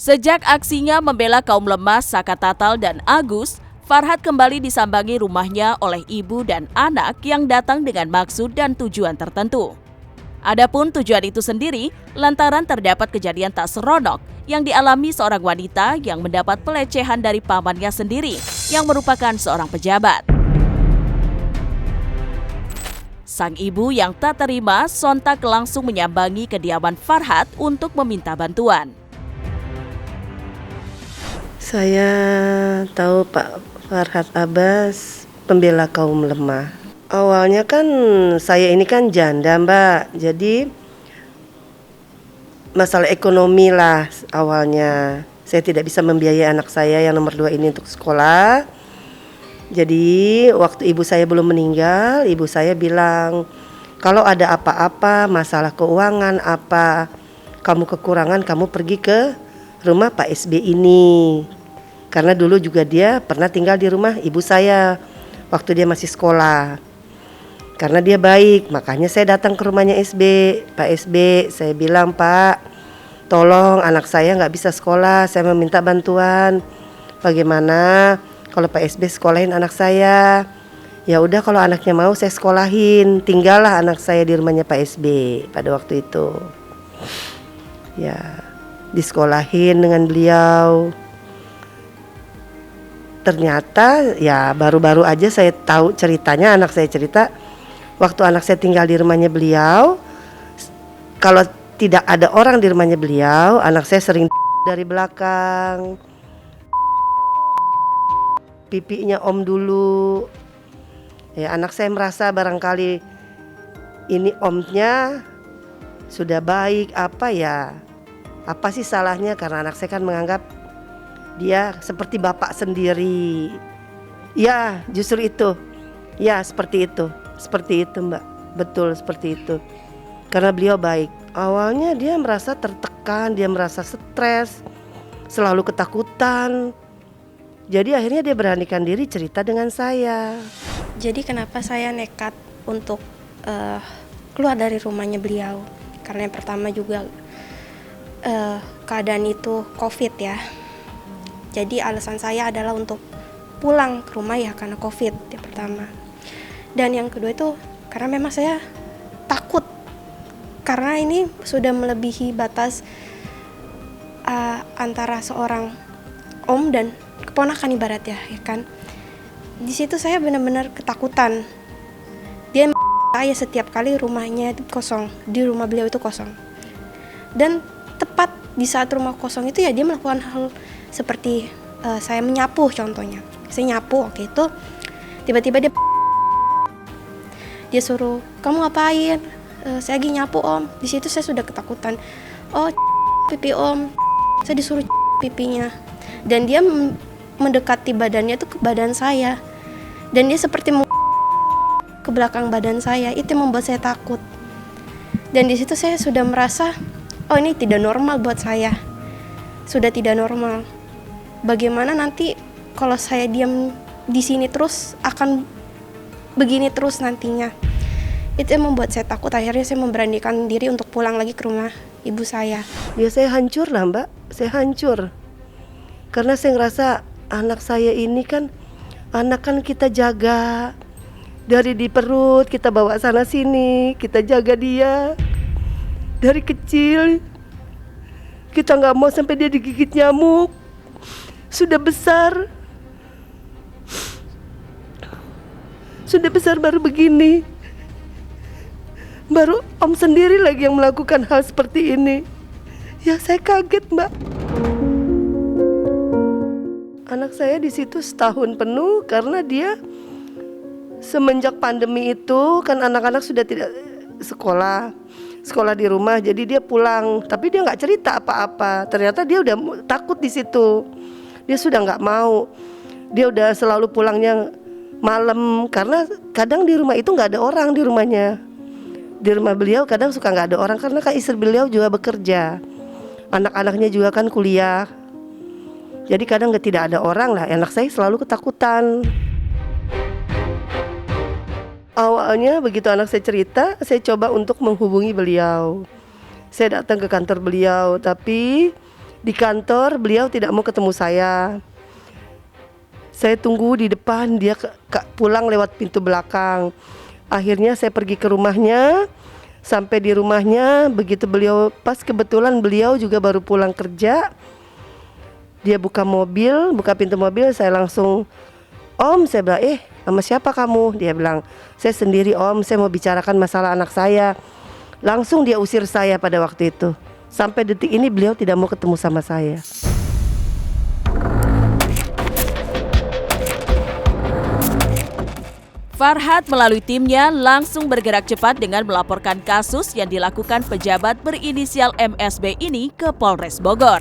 Sejak aksinya membela kaum lemah Saka Tatal dan Agus, Farhat kembali disambangi rumahnya oleh ibu dan anak yang datang dengan maksud dan tujuan tertentu. Adapun tujuan itu sendiri lantaran terdapat kejadian tak seronok yang dialami seorang wanita yang mendapat pelecehan dari pamannya sendiri yang merupakan seorang pejabat. Sang ibu yang tak terima sontak langsung menyambangi kediaman Farhat untuk meminta bantuan. Saya tahu Pak Farhat Abbas pembela kaum lemah. Awalnya kan saya ini kan janda Mbak, jadi masalah ekonomi lah awalnya. Saya tidak bisa membiayai anak saya yang nomor 2 ini untuk sekolah. Jadi waktu ibu saya belum meninggal, ibu saya bilang kalau ada apa-apa masalah keuangan apa kamu kekurangan, kamu pergi ke rumah Pak SB ini. Karena dulu juga dia pernah tinggal di rumah ibu saya waktu dia masih sekolah. Karena dia baik, makanya saya datang ke rumahnya SB, Pak SB. Saya bilang, Pak, tolong anak saya nggak bisa sekolah, saya meminta bantuan. Bagaimana kalau Pak SB sekolahin anak saya? Ya udah kalau anaknya mau saya sekolahin, tinggallah anak saya di rumahnya Pak SB pada waktu itu. Ya, disekolahin dengan beliau. Ternyata ya baru-baru aja saya tahu ceritanya, anak saya cerita waktu anak saya tinggal di rumahnya beliau, kalau tidak ada orang di rumahnya beliau, anak saya sering dari belakang, pipinya om dulu. Ya anak saya merasa barangkali ini omnya sudah baik, apa sih salahnya, karena anak saya kan menganggap dia seperti bapak sendiri. Ya justru itu, ya seperti itu Mbak, betul seperti itu. Karena beliau baik. Awalnya dia merasa tertekan, dia merasa stres, selalu ketakutan. Jadi akhirnya dia beranikan diri cerita dengan saya. Jadi kenapa saya nekat untuk keluar dari rumahnya beliau? Karena yang pertama juga keadaan itu COVID ya. Jadi alasan saya adalah untuk pulang ke rumah ya karena COVID yang pertama. Dan yang kedua itu karena memang saya takut karena ini sudah melebihi batas antara seorang om dan keponakan ibaratnya ya kan. Di situ saya benar-benar ketakutan. Dia saya setiap kali rumahnya itu kosong, di rumah beliau itu kosong. Dan tepat di saat rumah kosong itu ya dia melakukan hal seperti saya menyapu contohnya. Saya nyapu waktu itu tiba-tiba dia suruh, "Kamu ngapain?" "Saya lagi nyapu om." Di situ saya sudah ketakutan. "Oh, pipi om." Saya disuruh pipinya. Dan dia mendekati badannya tuh ke badan saya. Dan dia seperti ke belakang badan saya. Itu yang membuat saya takut. Dan di situ saya sudah merasa, oh ini tidak normal buat saya. Sudah tidak normal. Bagaimana nanti kalau saya diam di sini terus akan begini terus nantinya. Itu yang membuat saya takut. Akhirnya saya memberanikan diri untuk pulang lagi ke rumah ibu saya. Ya saya hancur lah Mbak, saya hancur. Karena saya ngerasa anak saya ini kan, anak kan kita jaga. Dari di perut kita bawa sana sini, kita jaga dia. Dari kecil, kita gak mau sampai dia digigit nyamuk. Sudah besar baru begini. Baru om sendiri lagi yang melakukan hal seperti ini. Ya saya kaget Mbak. Anak saya di situ setahun penuh karena dia semenjak pandemi itu kan anak-anak sudah tidak sekolah di rumah, jadi dia pulang. Tapi dia nggak cerita apa-apa. Ternyata dia udah takut di situ. Dia sudah nggak mau. Dia udah selalu pulangnya malam karena kadang di rumah itu nggak ada orang di rumahnya. Di rumah beliau kadang suka nggak ada orang karena kan istri beliau juga bekerja, anak-anaknya juga kan kuliah. Jadi kadang tidak ada orang lah. Anak saya selalu ketakutan. Awalnya begitu anak saya cerita, saya coba untuk menghubungi beliau. Saya datang ke kantor beliau, tapi Di kantor beliau tidak mau ketemu saya. Saya tunggu di depan, dia pulang lewat pintu belakang. Akhirnya saya pergi ke rumahnya. Sampai di rumahnya, begitu beliau, pas kebetulan beliau juga baru pulang kerja. Dia buka pintu mobil, saya langsung, "Om," saya bilang, "sama siapa kamu?" Dia bilang, "Saya sendiri Om, saya mau bicarakan masalah anak saya." Langsung dia usir saya pada waktu itu. Sampai detik ini beliau tidak mau ketemu sama saya. Farhad melalui timnya langsung bergerak cepat dengan melaporkan kasus yang dilakukan pejabat berinisial MSB ini ke Polres Bogor.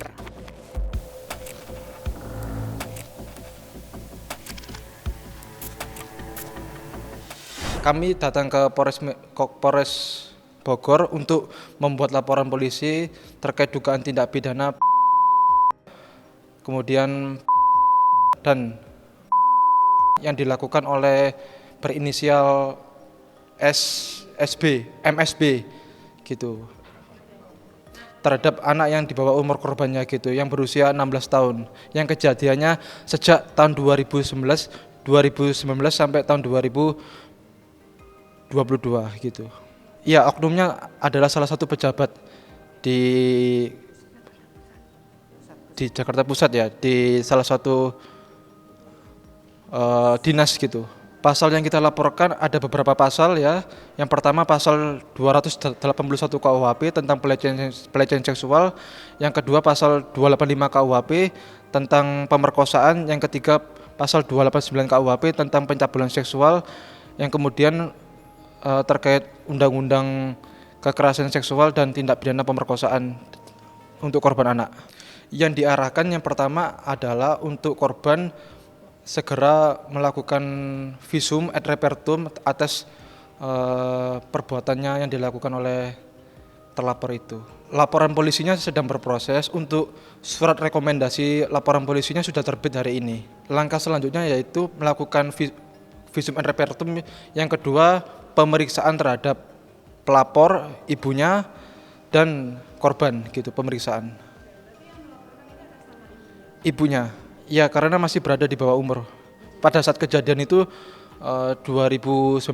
Kami datang ke Polres Bogor untuk membuat laporan polisi terkait dugaan tindak pidana kemudian dan yang dilakukan oleh berinisial MSB gitu terhadap anak yang di bawah umur korbannya gitu yang berusia 16 tahun yang kejadiannya sejak tahun 2019 sampai tahun 2022 gitu. Ya, oknumnya adalah salah satu pejabat di Jakarta Pusat ya, di salah satu dinas gitu. Pasal yang kita laporkan ada beberapa pasal ya. Yang pertama pasal 281 KUHP tentang pelecehan seksual. Yang kedua pasal 285 KUHP tentang pemerkosaan. Yang ketiga pasal 289 KUHP tentang pencabulan seksual. Yang kemudian terkait undang-undang kekerasan seksual dan tindak pidana pemerkosaan untuk korban anak. Yang diarahkan yang pertama adalah untuk korban segera melakukan visum et repertum atas perbuatannya yang dilakukan oleh terlapor itu. Laporan polisinya sedang berproses. Untuk surat rekomendasi laporan polisinya sudah terbit hari ini. Langkah selanjutnya yaitu melakukan visum et repertum. Yang kedua, pemeriksaan terhadap pelapor, ibunya, dan korban gitu, pemeriksaan. Ibunya. Ya, karena masih berada di bawah umur. Pada saat kejadian itu 2019.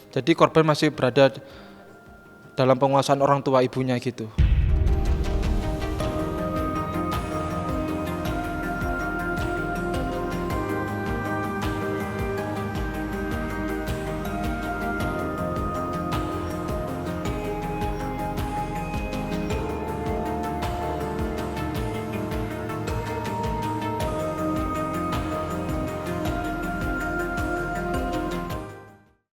Jadi korban masih berada dalam penguasaan orang tua ibunya gitu.